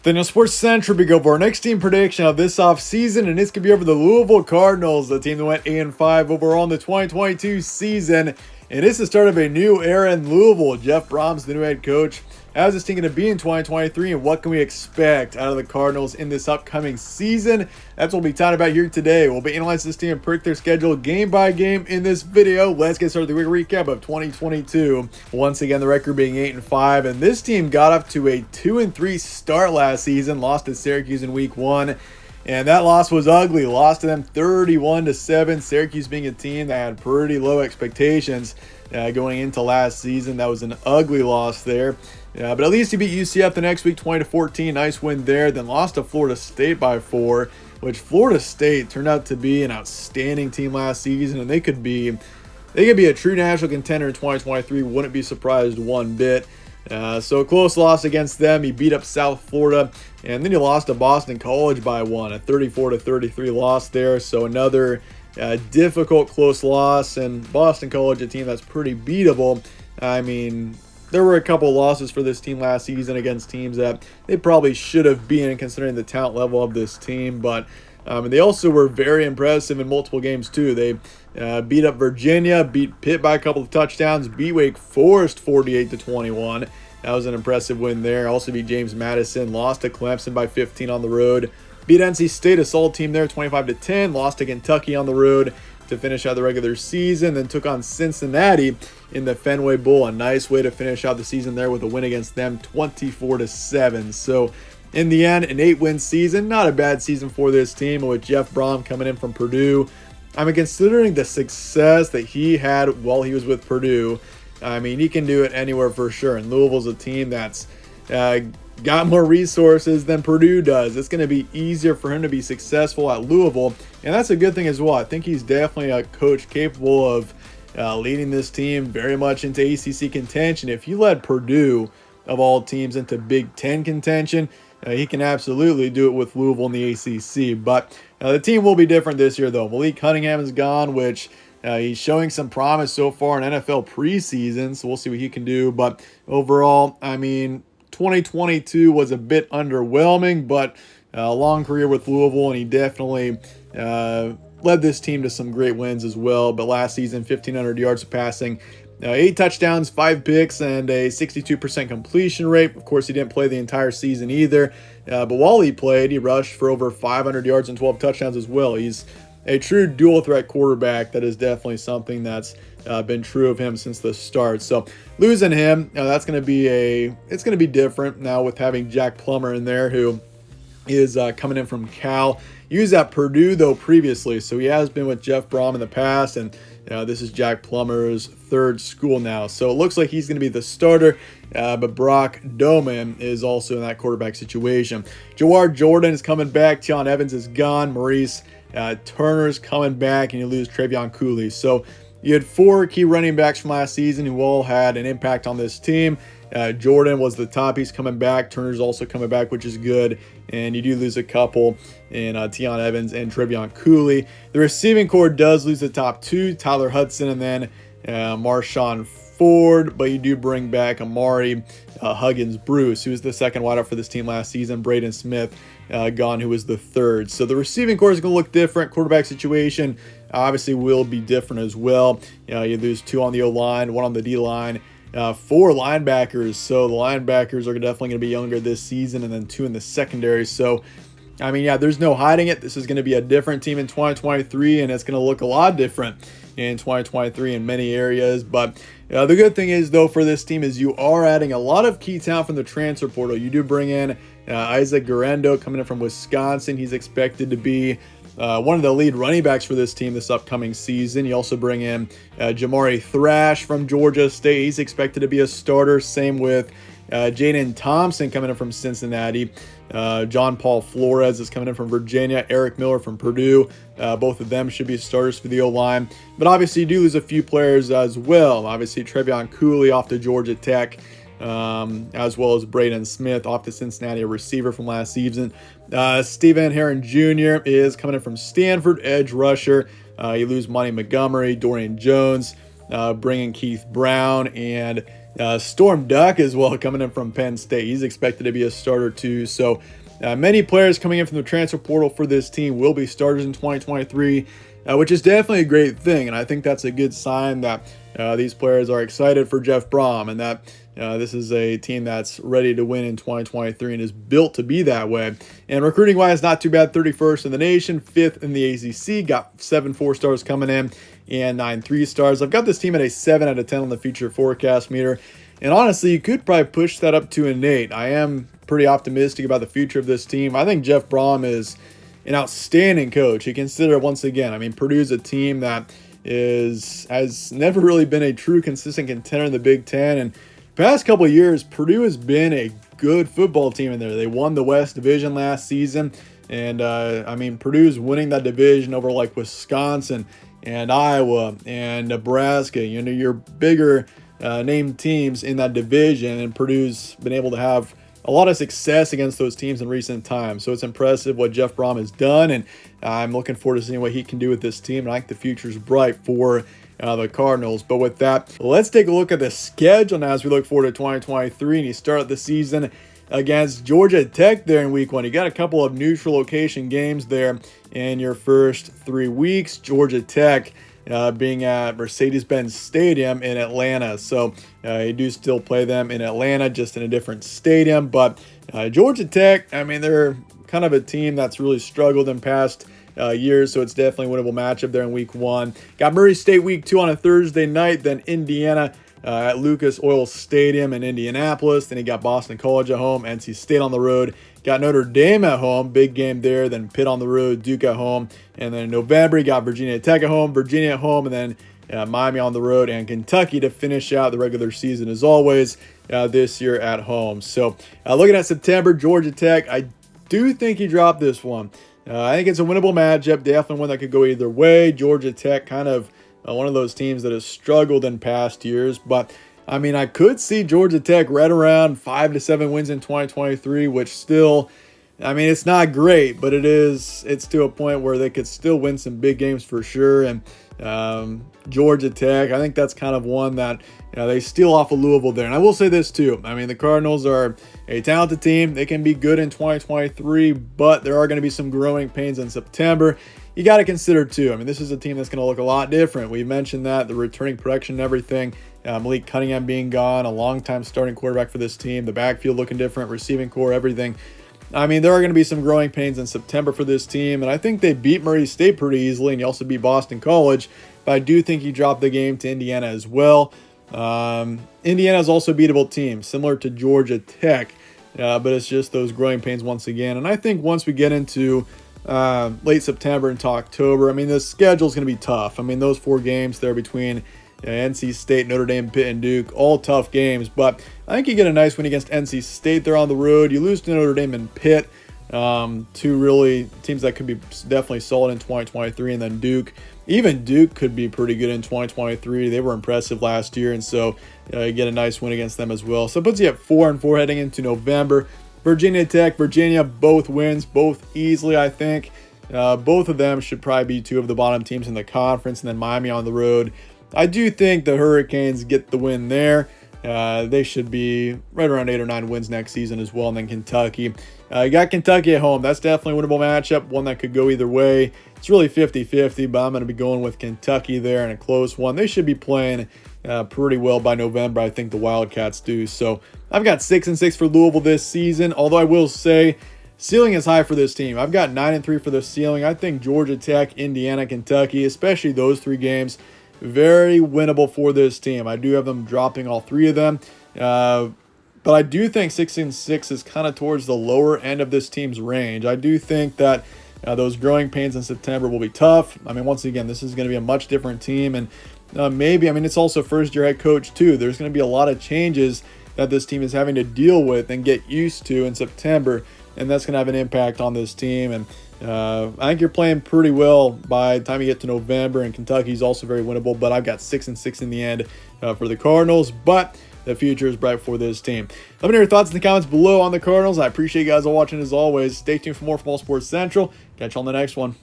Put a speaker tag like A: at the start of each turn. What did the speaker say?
A: Then on Sports Central, we go for our next team prediction of this offseason, and it's going to be over the Louisville Cardinals, the team that went 8-5 overall in the 2022 season. And it's the start of a new era in Louisville. Jeff Brom's the new head coach. How's this team going to be in 2023, and what can we expect out of the Cardinals in this upcoming season? That's what we'll be talking about here today. We'll be analyzing this team and predict their schedule game by game in this video. Let's get started with a quick recap of 2022. Once again, the record being 8-5, and this team got up to a 2-3 start last season, lost to Syracuse in week 1. And that loss was ugly. Lost to them 31-7. Syracuse being a team that had pretty low expectations going into last season. That was an ugly loss there. But at least he beat UCF the next week 20-14. Nice win there. Then lost to Florida State by 4, which Florida State turned out to be an outstanding team last season, and they could be a true national contender in 2023. Wouldn't be surprised one bit. So a close loss against them. He beat up South Florida, and then he lost to Boston College by 1, a 34-33 loss there. So another difficult close loss, and Boston College, a team that's pretty beatable. I mean, there were a couple losses for this team last season against teams that they probably should have been, considering the talent level of this team. But they also were very impressive in multiple games too. They beat up Virginia, beat Pitt by a couple of touchdowns, beat Wake Forest 48-21. That was an impressive win there. Also beat James Madison, lost to Clemson by 15 on the road. Beat NC State, a solid team there, 25-10. Lost to Kentucky on the road to finish out the regular season. Then took on Cincinnati in the Fenway Bowl. A nice way to finish out the season there with a win against them, 24-7. So in the end, an 8-win season. Not a bad season for this team, with Jeff Brom coming in from Purdue. I mean, considering the success that he had while he was with Purdue, I mean, he can do it anywhere for sure. And Louisville's a team that's got more resources than Purdue does. It's going to be easier for him to be successful at Louisville, and that's a good thing as well. I think he's definitely a coach capable of leading this team very much into ACC contention. If he led Purdue, of all teams, into Big Ten contention, he can absolutely do it with Louisville in the ACC. But the team will be different this year, though. Malik Cunningham is gone, which he's showing some promise so far in NFL preseason, so we'll see what he can do. But overall, I mean, 2022 was a bit underwhelming, but a long career with Louisville, and he definitely led this team to some great wins as well. But last season, 1,500 yards of passing, 8 touchdowns, 5 picks, and a 62% completion rate. Of course, he didn't play the entire season either, but while he played, he rushed for over 500 yards and 12 touchdowns as well. He's a true dual-threat quarterback. That is definitely something that's been true of him since the start. So losing him, it's going to be different now with having Jack Plummer in there, who is coming in from Cal. He was at Purdue though previously, so he has been with Jeff Brom in the past, and this is Jack Plummer's third school now. So it looks like he's going to be the starter, but Brock Doman is also in that quarterback situation. Jawar Jordan is coming back. Tion Evans is gone. Maurice Turner's coming back, and you lose Travion Cooley. So you had 4 key running backs from last season who all had an impact on this team. Jordan was the top. He's coming back. Turner's also coming back, which is good. And you do lose a couple in Tion Evans and Travion Cooley. The receiving corps does lose the top 2, Tyler Hudson and then Marshawn Ford, but you do bring back Amari Huggins Bruce, who was the second wideout for this team last season. Braden Smith gone, who was the third. So the receiving corps is going to look different. Quarterback situation obviously will be different as well. You lose 2 on the O-line, 1 on the D-line, 4 linebackers. So the linebackers are definitely going to be younger this season, and then 2 in the secondary. So I mean, yeah, there's no hiding it. This is going to be a different team in 2023, and it's going to look a lot different in 2023 in many areas. But the good thing is, though, for this team is you are adding a lot of key talent from the transfer portal. You do bring in Isaac Garendo coming in from Wisconsin. He's expected to be one of the lead running backs for this team this upcoming season. You also bring in Jamari Thrash from Georgia State. He's expected to be a starter. Same with Jaden Thompson coming in from Cincinnati. John Paul Flores is coming in from Virginia. Eric Miller from Purdue. Both of them should be starters for the O-line. But obviously, you do lose a few players as well. Obviously, Travion Cooley off to Georgia Tech, as well as Braden Smith off to Cincinnati, a receiver from last season. Steven Heron Jr. is coming in from Stanford, edge rusher. You lose Monty Montgomery, Dorian Jones. bringing Keith Brown and Storm Duck as well, coming in from Penn State. He's expected to be a starter too. So many players coming in from the transfer portal for this team will be starters in 2023, which is definitely a great thing. And I think that's a good sign that these players are excited for Jeff Brom, and that this is a team that's ready to win in 2023 and is built to be that way. And recruiting wise, not too bad. 31st in the nation, 5th in the ACC. Got 7 4-stars coming in and 9 3-stars. I've got this team at a 7 out of 10 on the future forecast meter. And honestly, you could probably push that up to an 8. I am pretty optimistic about the future of this team. I think Jeff Brom is an outstanding coach. You consider, once again, I mean, Purdue's a team that has never really been a true consistent contender in the Big Ten. And past couple of years, Purdue has been a good football team in there. They won the West Division last season. And, I mean, Purdue's winning that division over, like, Wisconsin and Iowa and Nebraska. You know, your bigger named teams in that division. And Purdue's been able to have a lot of success against those teams in recent times. So it's impressive what Jeff Brom has done, and I'm looking forward to seeing what he can do with this team. And I think the future's bright for the Cardinals. But with that, let's take a look at the schedule now as we look forward to 2023. And you start the season against Georgia Tech there in week 1. You got a couple of neutral location games there in your first 3 weeks. Georgia Tech being at Mercedes-Benz Stadium in Atlanta. So you do still play them in Atlanta, just in a different stadium. But Georgia Tech, I mean, they're kind of a team that's really struggled in past years, so it's definitely a winnable matchup there in week 1. Got Murray State week 2 on a Thursday night, then Indiana at Lucas Oil Stadium in Indianapolis. Then you got Boston College at home, NC State on the road. Got Notre Dame at home, big game there. Then Pitt on the road, Duke at home. And then in November, you got Virginia Tech at home, Virginia at home, and then Miami on the road, and Kentucky to finish out the regular season as always this year at home. So looking at September, Georgia Tech, I do think he dropped this one. I think it's a winnable matchup, definitely one that could go either way. Georgia Tech kind of one of those teams that has struggled in past years, but I mean, I could see Georgia Tech right around 5 to 7 wins in 2023, which still, I mean, it's not great, but it's to a point where they could still win some big games for sure. And Georgia Tech, I think that's kind of one that they steal off of Louisville there. And I will say this too. I mean, the Cardinals are a talented team. They can be good in 2023, but there are going to be some growing pains in September. You got to consider too. I mean, this is a team that's going to look a lot different. We mentioned that, the returning production and everything. Malik Cunningham being gone, a long-time starting quarterback for this team. The backfield looking different, receiving core, everything. I mean, there are going to be some growing pains in September for this team, and I think they beat Murray State pretty easily, and you also beat Boston College, but I do think you dropped the game to Indiana as well. Indiana is also a beatable team, similar to Georgia Tech, but it's just those growing pains once again. And I think once we get into late September into October, I mean, the schedule is going to be tough. I mean, those 4 games there between NC State, Notre Dame, Pitt, and Duke, all tough games. But I think you get a nice win against NC State there on the road. You lose to Notre Dame and Pitt, 2 really teams that could be definitely solid in 2023. And then Duke, even Duke could be pretty good in 2023. They were impressive last year, and so you get a nice win against them as well. So it puts you at 4-4 heading into November. Virginia Tech, Virginia, both wins, both easily, I think. Both of them should probably be 2 of the bottom teams in the conference, and then Miami on the road. I do think the Hurricanes get the win there. They should be right around 8 or 9 wins next season as well. And then Kentucky. You got Kentucky at home. That's definitely a winnable matchup, one that could go either way. It's really 50-50, but I'm going to be going with Kentucky there in a close one. They should be playing pretty well by November. I think the Wildcats do. So I've got 6-6 for Louisville this season, although I will say ceiling is high for this team. I've got 9-3 for the ceiling. I think Georgia Tech, Indiana, Kentucky, especially those 3 games, very winnable for this team. I do have them dropping all 3 of them. But I do think 6-6 is kind of towards the lower end of this team's range. I do think that those growing pains in September will be tough. I mean, once again, this is going to be a much different team. And maybe, I mean, it's also first-year head coach too. There's going to be a lot of changes that this team is having to deal with and get used to in September. And that's going to have an impact on this team. And I think you're playing pretty well by the time you get to November, and Kentucky's also very winnable, but I've got 6-6 in the end for the Cardinals, but the future is bright for this team. Let me know your thoughts in the comments below on the Cardinals. I appreciate you guys all watching as always. Stay tuned for more from All Sports Central. Catch you on the next one.